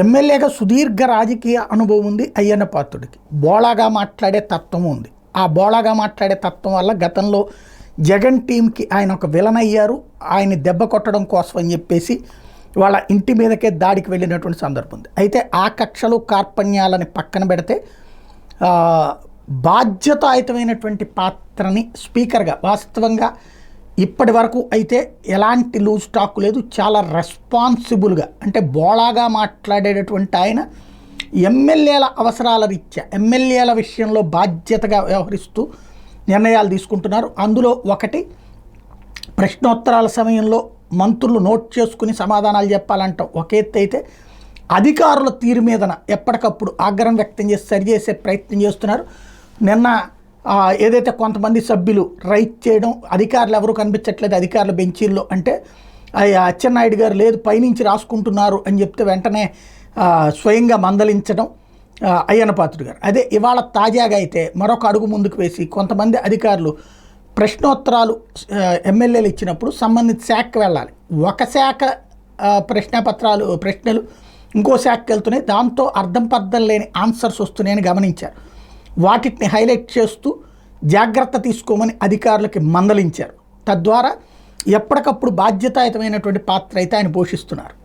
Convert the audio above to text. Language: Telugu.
ఎమ్మెల్యేగా సుదీర్ఘ రాజకీయ అనుభవం ఉంది అయ్యన్న పాత్రుడికి. బోళాగా మాట్లాడే తత్వం ఉంది. ఆ బోళాగా మాట్లాడే తత్వం వల్ల గతంలో జగన్ టీంకి ఆయన ఒక విలన్ అయ్యారు. ఆయన్ని దెబ్బ కొట్టడం కోసం అని చెప్పేసి వాళ్ళ ఇంటి మీదకే దాడికి వెళ్ళినటువంటి సందర్భం ఉంది. అయితే ఆ కక్షలు కార్పణ్యాలని పక్కన పెడితే బాధ్యతాయుతమైనటువంటి పాత్రని స్పీకర్గా వాస్తవంగా ఇప్పటి వరకు అయితే ఎలాంటి లూజ్ టాక్ లేదు. చాలా రెస్పాన్సిబుల్గా, అంటే బోళాగా మాట్లాడేటటువంటి ఆయన ఎమ్మెల్యేల అవసరాల రీత్యా ఎమ్మెల్యేల విషయంలో బాధ్యతగా వ్యవహరిస్తూ నిర్ణయాలు తీసుకుంటున్నారు. అందులో ఒకటి, ప్రశ్నోత్తరాల సమయంలో మంత్రులు నోట్ చేసుకుని సమాధానాలు చెప్పాలంటాం ఒక ఎత్తు అయితే, అధికారుల తీరు మీదన ఎప్పటికప్పుడు ఆగ్రహం వ్యక్తం చేసి సరిచేసే ప్రయత్నం చేస్తున్నారు. నిన్న ఏదైతే కొంతమంది సభ్యులు రైట్ చేయడం, అధికారులు ఎవరు కనిపించట్లేదు అధికారుల బెంచీల్లో అంటే అచ్చెన్నాయుడు గారు లేదు పైనుంచి రాసుకుంటున్నారు అని చెప్తే వెంటనే స్వయంగా మందలించడం అయ్యన్న పాత్రుడు గారు. అదే ఇవాళ తాజాగా అయితే మరొక అడుగు ముందుకు వేసి కొంతమంది అధికారులు ప్రశ్నోత్తరాలు ఎమ్మెల్యేలు ఇచ్చినప్పుడు సంబంధిత శాఖకు వెళ్ళాలి. ఒక శాఖ ప్రశ్నలు ఇంకో శాఖకి వెళ్తున్నాయి. దాంతో అర్థం పర్థం లేని ఆన్సర్స్ వస్తున్నాయని గమనించారు. వాటిని హైలైట్ చేస్తూ జాగ్రత్త తీసుకోమని అధికారులకి మందలించారు. తద్వారా ఎప్పటికప్పుడు బాధ్యతాయుతమైనటువంటి పాత్ర అయితే ఆయన పోషిస్తున్నారు.